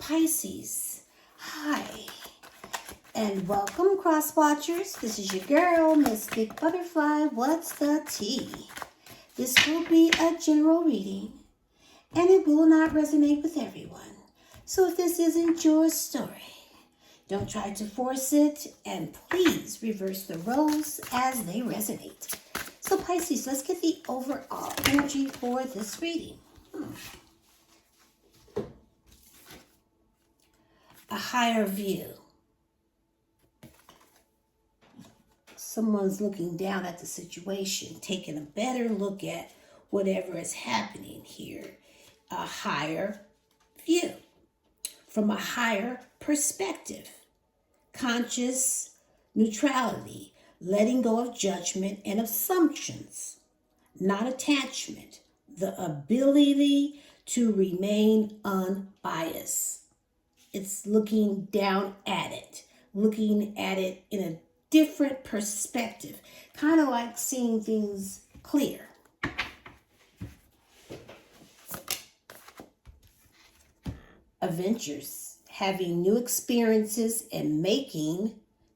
Pisces. Hi, and welcome, cross watchers. This is your girl, Mystic Butterfly. What's the tea? This will be a general reading, and it will not resonate with everyone. So if this isn't your story, don't try to force it, and please reverse the roles as they resonate. So Pisces, let's get the overall energy for this reading. A higher view. Someone's looking down at the situation, taking a better look at whatever is happening here. A higher view from a higher perspective. Conscious neutrality, letting go of judgment and assumptions, not attachment. The ability to remain unbiased. It's looking down at it, looking at it in a different perspective, kind of like seeing things clear. Adventures, having new experiences and making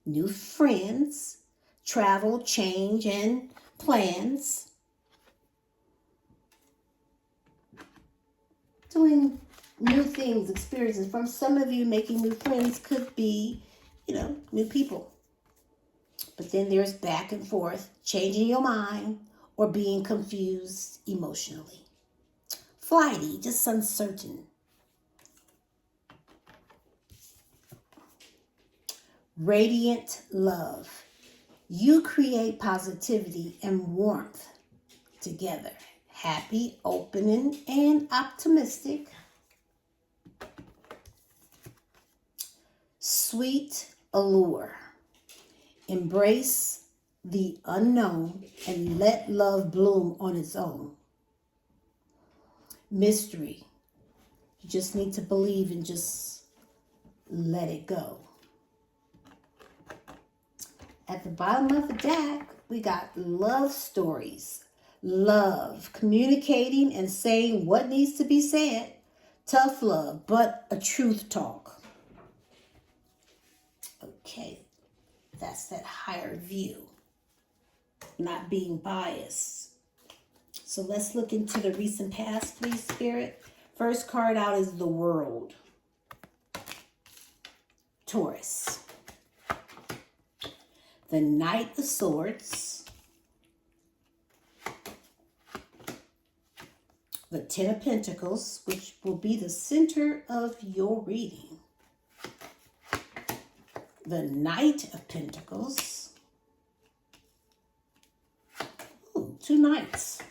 new friends, travel, change, and plans. Doing new things, experiences. From some of you, making new friends could be, new people. But then there's back and forth, changing your mind or being confused emotionally. Flighty, just uncertain. Radiant love. You create positivity and warmth together. Happy, open, and optimistic. Sweet allure. Embrace the unknown and let love bloom on its own. Mystery. You just need to believe and just let it go. At the bottom of the deck, we got love stories. Love, communicating and saying what needs to be said. Tough love, but a truth talk. Okay, that's that higher view. Not being biased. So let's look into the recent past, please, Spirit. First card out is the World. Taurus. The Knight of Swords. The Ten of Pentacles, which will be the center of your reading. The Knight of Pentacles. Ooh, two knights.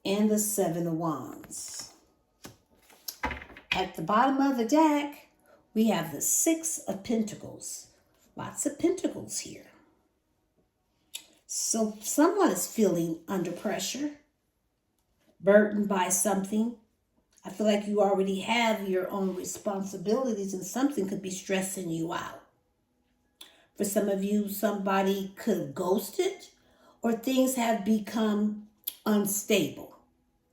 And the Seven of Wands. At the bottom of the deck, we have the Six of Pentacles. Lots of pentacles here. So someone is feeling under pressure, burdened by something. I feel like you already have your own responsibilities and something could be stressing you out. For some of you, somebody could have ghosted or things have become unstable,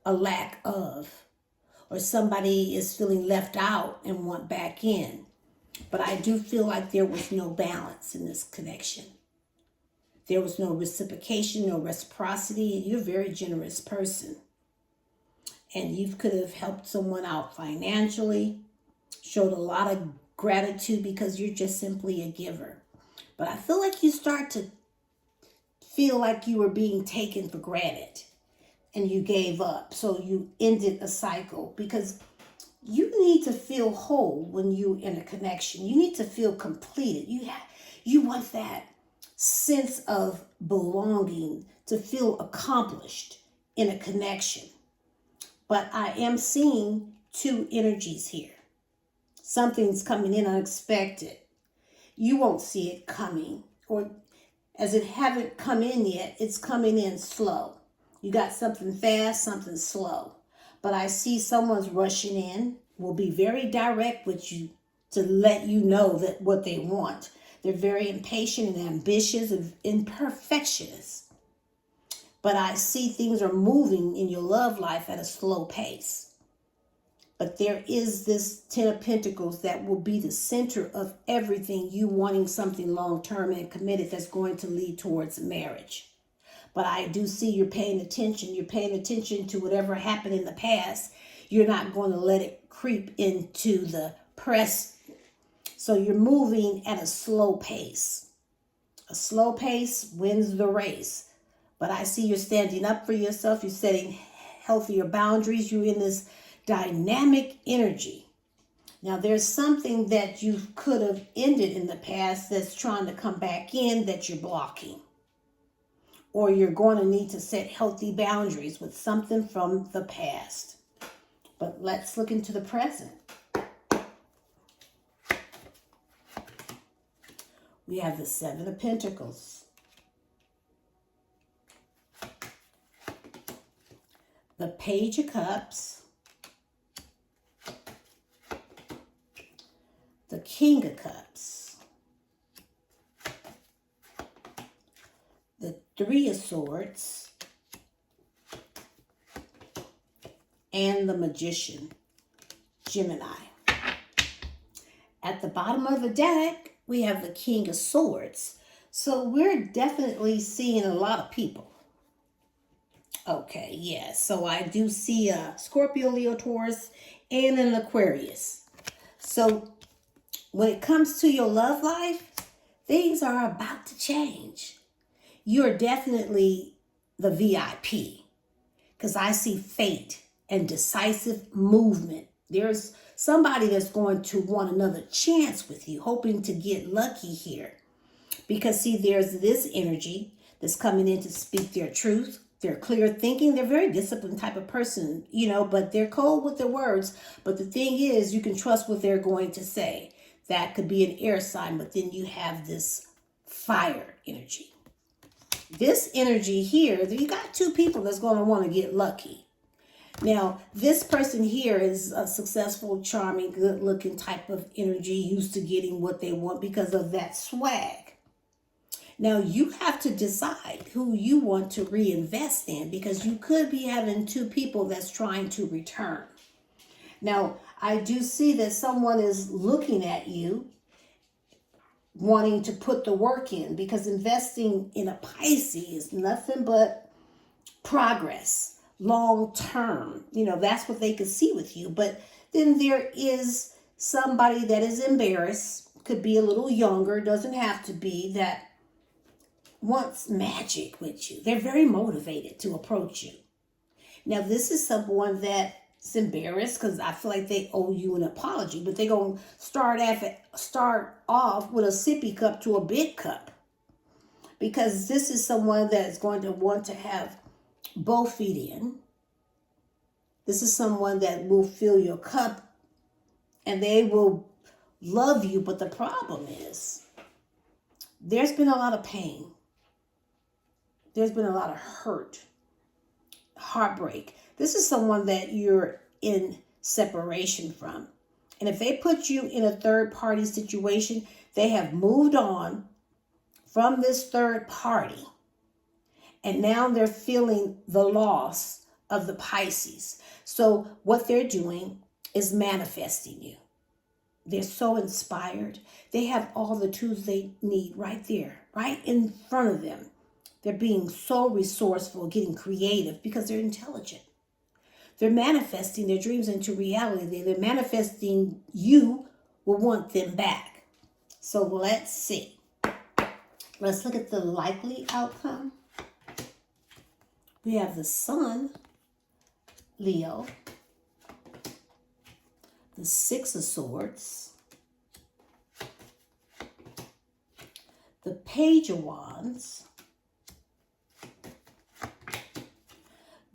a lack of, or somebody is feeling left out and want back in. But I do feel like there was no balance in this connection. There was no reciprocation, no reciprocity. You're a very generous person. And you could have helped someone out financially, showed a lot of gratitude because you're just simply a giver. But I feel like you start to feel like you were being taken for granted and you gave up. So you ended a cycle because you need to feel whole when you're in a connection. You need to feel completed. You want that sense of belonging, to feel accomplished in a connection. But I am seeing two energies here. Something's coming in unexpected. You won't see it coming, or as it haven't come in yet, it's coming in slow. You got something fast, something slow. But I see someone's rushing in, will be very direct with you to let you know that what they want. They're very impatient and ambitious and perfectionists. But I see things are moving in your love life at a slow pace. But there is this 10 of Pentacles that will be the center of everything, you wanting something long-term and committed that's going to lead towards marriage. But I do see you're paying attention. You're paying attention to whatever happened in the past. You're not going to let it creep into the press. So you're moving at a slow pace. A slow pace wins the race. But I see you're standing up for yourself. You're setting healthier boundaries. You're in this dynamic energy. Now there's something that you could have ended in the past that's trying to come back in that you're blocking. Or you're going to need to set healthy boundaries with something from the past. But let's look into the present. We have the 7 of Pentacles. The Page of Cups. The King of Cups. The 3 of Swords. And the Magician, Gemini. At the bottom of the deck, we have the King of Swords. So we're definitely seeing a lot of people. Okay, yeah. So I do see a Scorpio, Leo, Taurus, and an Aquarius. So when it comes to your love life, things are about to change. You're definitely the VIP. Because I see fate and decisive movement. There's somebody that's going to want another chance with you, hoping to get lucky here. Because see, there's this energy that's coming in to speak their truth. They're clear thinking. They're very disciplined type of person, but they're cold with their words. But the thing is, you can trust what they're going to say. That could be an air sign, but then you have this fire energy. This energy here, you got 2 people that's going to want to get lucky. Now, this person here is a successful, charming, good-looking type of energy, used to getting what they want because of that swag. Now, you have to decide who you want to reinvest in, because you could be having 2 people that's trying to return. Now, I do see that someone is looking at you, wanting to put the work in, because investing in a Pisces is nothing but progress. Long term, that's what they could see with you. But then there is somebody that is embarrassed, could be a little younger, doesn't have to be, that wants magic with you. They're very motivated to approach you. Now, this is someone that's embarrassed because I feel like they owe you an apology, but they're going to start off with a sippy cup to a big cup, because this is someone that is going to want to have both feet in. This is someone that will fill your cup and they will love you. But the problem is, there's been a lot of pain. There's been a lot of hurt, heartbreak. This is someone that you're in separation from. And if they put you in a third party situation, they have moved on from this third party. And now they're feeling the loss of the Pisces. So what they're doing is manifesting you. They're so inspired. They have all the tools they need right there, right in front of them. They're being so resourceful, getting creative, because they're intelligent. They're manifesting their dreams into reality. They're manifesting you will want them back. So let's see. Let's look at the likely outcome. We have the Sun, Leo, the 6 of Swords, the Page of Wands,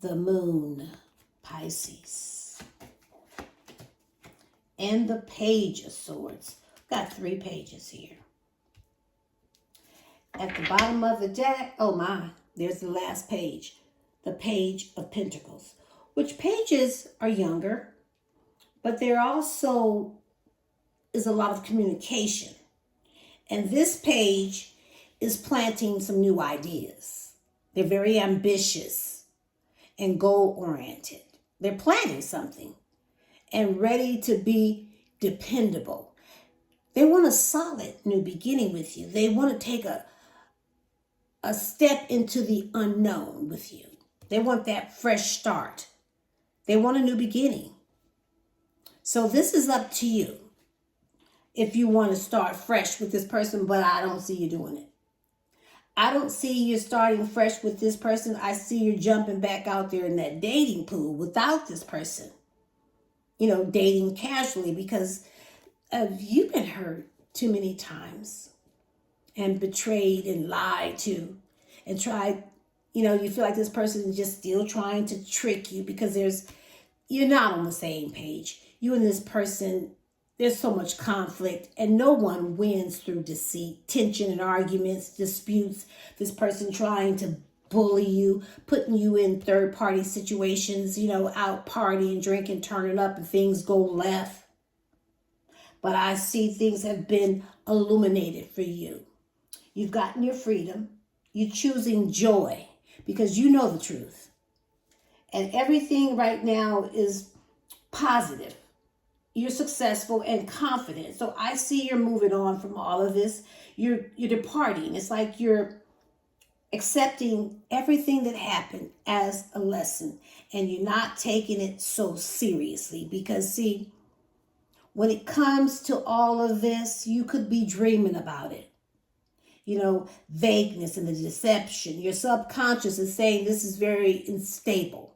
the Moon, Pisces, and the Page of Swords. Got 3 pages here. At the bottom of the deck, oh my, there's the last page. The Page of Pentacles, which pages are younger, but there also is a lot of communication. And this page is planting some new ideas. They're very ambitious and goal-oriented. They're planning something. and ready to be dependable. They want a solid new beginning with you. They want to take a step into the unknown with you. They want that fresh start. They want a new beginning. So this is up to you if you want to start fresh with this person, but I don't see you doing it. I don't see you starting fresh with this person. I see you jumping back out there in that dating pool without this person. You know, dating casually, because you've been hurt too many times and betrayed and lied to and tried, you feel like this person is just still trying to trick you because you're not on the same page. You and this person, there's so much conflict and no one wins through deceit, tension and arguments, disputes. This person trying to bully you, putting you in third-party situations, out partying, drinking, turning up, and things go left. But I see things have been illuminated for you. You've gotten your freedom. You're choosing joy because you know the truth. And everything right now is positive. You're successful and confident. So I see you're moving on from all of this. You're departing. It's like you're accepting everything that happened as a lesson. And you're not taking it so seriously. Because see, when it comes to all of this, you could be dreaming about it. Vagueness and the deception. Your subconscious is saying this is very unstable.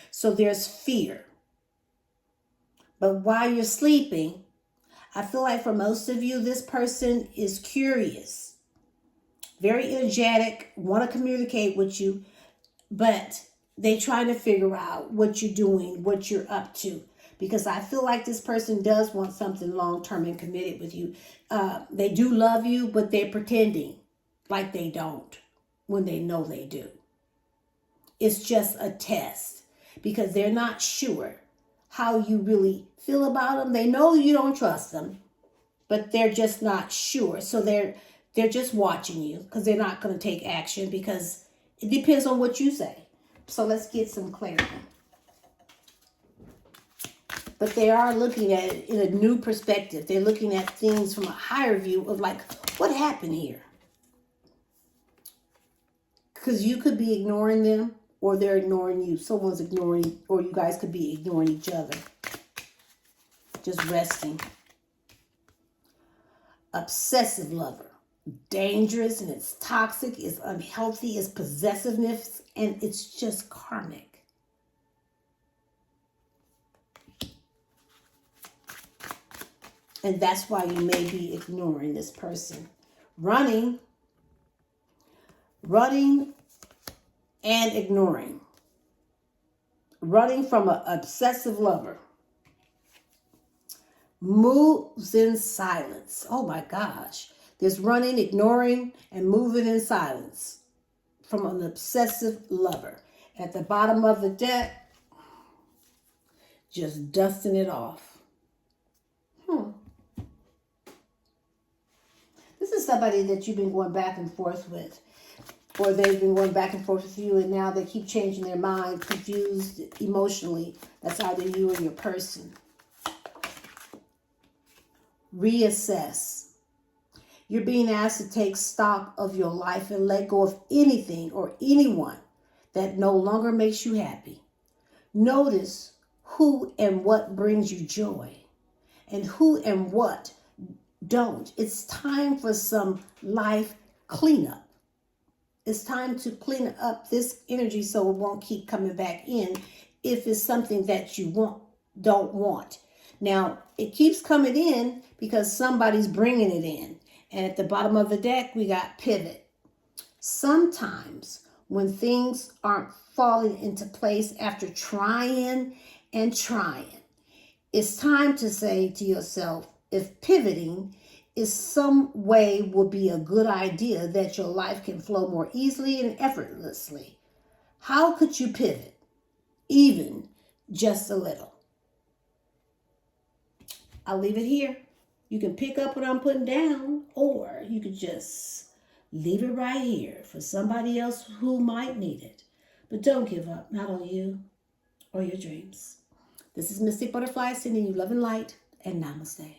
So there's fear. But while you're sleeping, I feel like for most of you, this person is curious, very energetic, want to communicate with you, but they trying to figure out what you're doing, what you're up to. Because I feel like this person does want something long-term and committed with you. They do love you, but they're pretending like they don't when they know they do. It's just a test because they're not sure how you really feel about them. They know you don't trust them, but they're just not sure. So they're just watching you because they're not going to take action because it depends on what you say. So let's get some clarity. But they are looking at it in a new perspective. They're looking at things from a higher view of like, what happened here? Because you could be ignoring them or they're ignoring you. Someone's ignoring, or you guys could be ignoring each other. Just resting. Obsessive lover. Dangerous and it's toxic, it's unhealthy, it's possessiveness, and it's just karmic. And that's why you may be ignoring this person. Running and ignoring. Running from an obsessive lover. Moves in silence. Oh my gosh. There's running, ignoring, and moving in silence from an obsessive lover. At the bottom of the deck, just dusting it off. This is somebody that you've been going back and forth with, or they've been going back and forth with you, and now they keep changing their mind, confused emotionally. That's either you or your person. Reassess. You're being asked to take stock of your life and let go of anything or anyone that no longer makes you happy. Notice who and what brings you joy and who and what don't. It's time for some life cleanup. It's time to clean up this energy so it won't keep coming back in if it's something that you don't want. Now, it keeps coming in because somebody's bringing it in. And at the bottom of the deck, we got pivot. Sometimes when things aren't falling into place after trying and trying, it's time to say to yourself, if pivoting is some way will be a good idea that your life can flow more easily and effortlessly, how could you pivot? Even just a little. I'll leave it here. You can pick up what I'm putting down, or you could just leave it right here for somebody else who might need it. But don't give up, not on you or your dreams. This is Mystic Butterfly sending you love and light, and namaste.